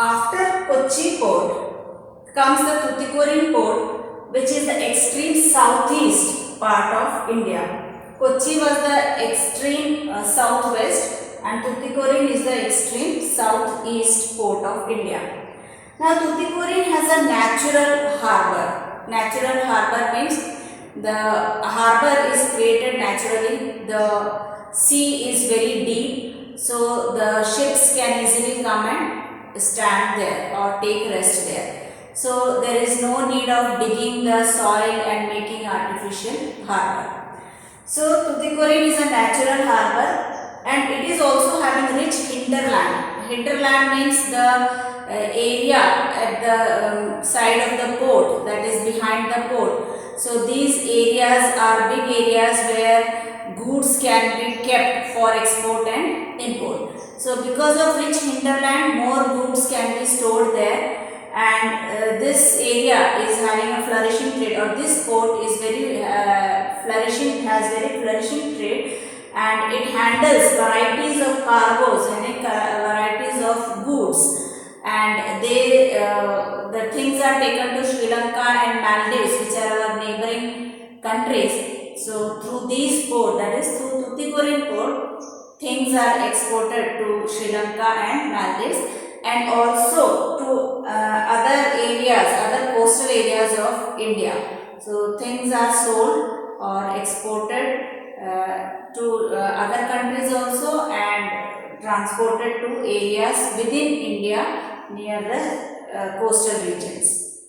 After Kochi port comes the Tuticorin port, which is the extreme southeast part of India. Kochi was the extreme southwest and Tuticorin is the extreme southeast port of India. Now Tuticorin has a natural harbour. Natural harbour means the harbour is created naturally. The sea is very deep, so the ships can easily come and stand there or take rest there. So there is no need of digging the soil and making artificial harbour. So Tuticorin is a natural harbour and it is also having rich hinterland. Hinterland means the area at the side of the port, that is behind the port. So these areas are big areas where goods can be kept for export and import. So because of rich hinterland, more goods can be stored there, and this area is having a flourishing trade, or this port is very flourishing, has very flourishing trade, and it handles varieties of cargoes and varieties of goods, and the things are taken to Sri Lanka and Maldives, which are our neighboring countries. So through these ports, that is through Tuticorin port, things are exported to Sri Lanka and Maldives, and also to other areas, other coastal areas of India. So things are sold or exported to other countries also, and transported to areas within India near the coastal regions.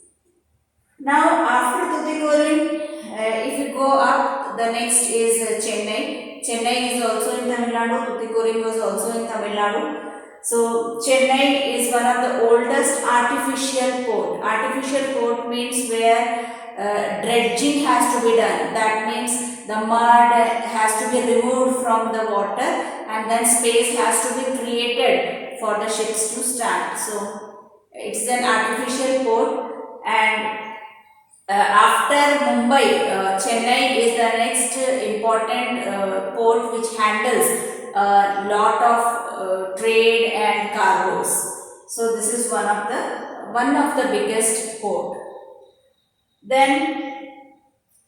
Now after Tuticorin, if you go up, the next is Chennai. Chennai is also in Tamil Nadu. Tuticorin was also in Tamil Nadu. So Chennai is one of the oldest artificial port. Artificial port means where dredging has to be done. That means the mud has to be removed from the water, and then space has to be created for the ships to stand. So it's an artificial port, and after Mumbai, Chennai is the next important port which handles a lot of trade and cargoes. So this is one of the biggest port. Then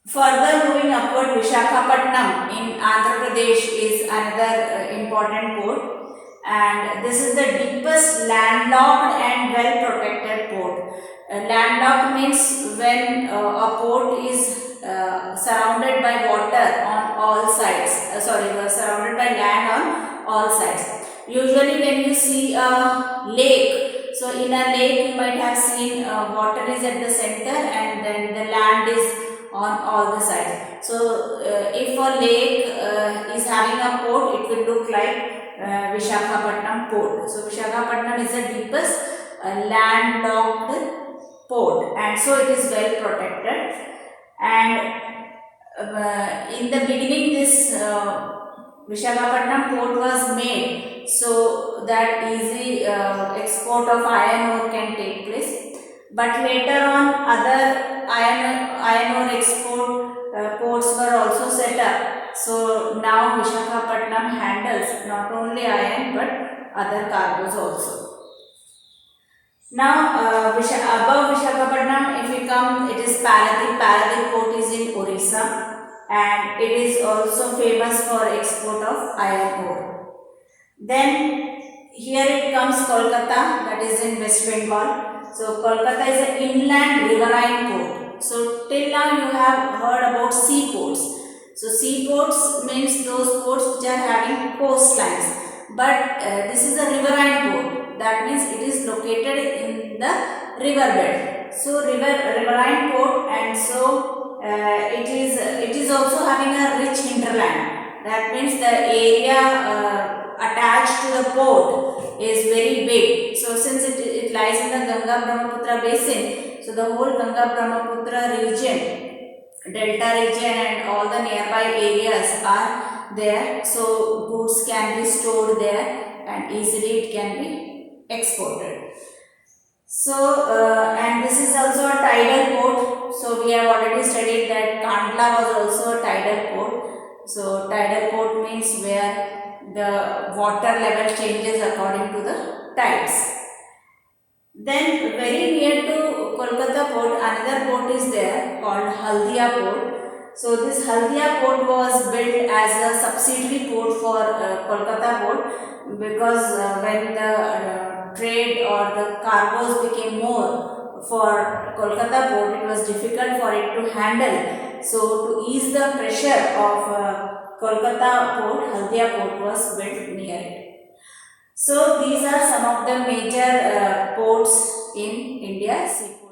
further moving upward, Visakhapatnam in Andhra Pradesh is another important port, and this is the deepest landlocked and well protected port. Landlocked means when a port is surrounded by water on all sides, surrounded by land on all sides. Usually when you see a lake, so in a lake you might have seen water is at the center and then the land is on all the sides. So if a lake is having a port, it will look like Visakhapatnam port. So Visakhapatnam is the deepest landlocked port, and so it is well protected. And in the beginning, this Visakhapatnam port was made so that easy export of iron ore can take place. But later on, other iron ore export ports were also set up. So now Visakhapatnam handles not only iron but other cargoes also. Now above Visakhapatnam, if we come, it is Paradip. Paradip port is in Orissa, and it is also famous for export of iron ore. Then here it comes Kolkata, that is in West Bengal. So Kolkata is an inland riverine port. So till now you have heard about seaports. So seaports means those ports which are having coastlines, but this is a riverine port. That means it is located in the riverbed. So riverine port, and so it is also having a rich hinterland. That means the area attached to the port is very big. So since it lies in the Ganga Brahmaputra basin, so the whole Ganga Brahmaputra region, delta region and all the nearby areas are there. So goods can be stored there and easily it can be exported. So and this is also a tidal port. So we have already studied that Kandla was also a tidal port. So tidal port means where the water level changes according to the tides. Then very near to Kolkata port, another port is there called Haldia port. So this Haldia port was built as a subsidiary port for Kolkata port, because when the trade or the cargoes became more for Kolkata port, it was difficult for it to handle. So to ease the pressure of Kolkata port, Haldia port was built near it. So these are some of the major ports in India.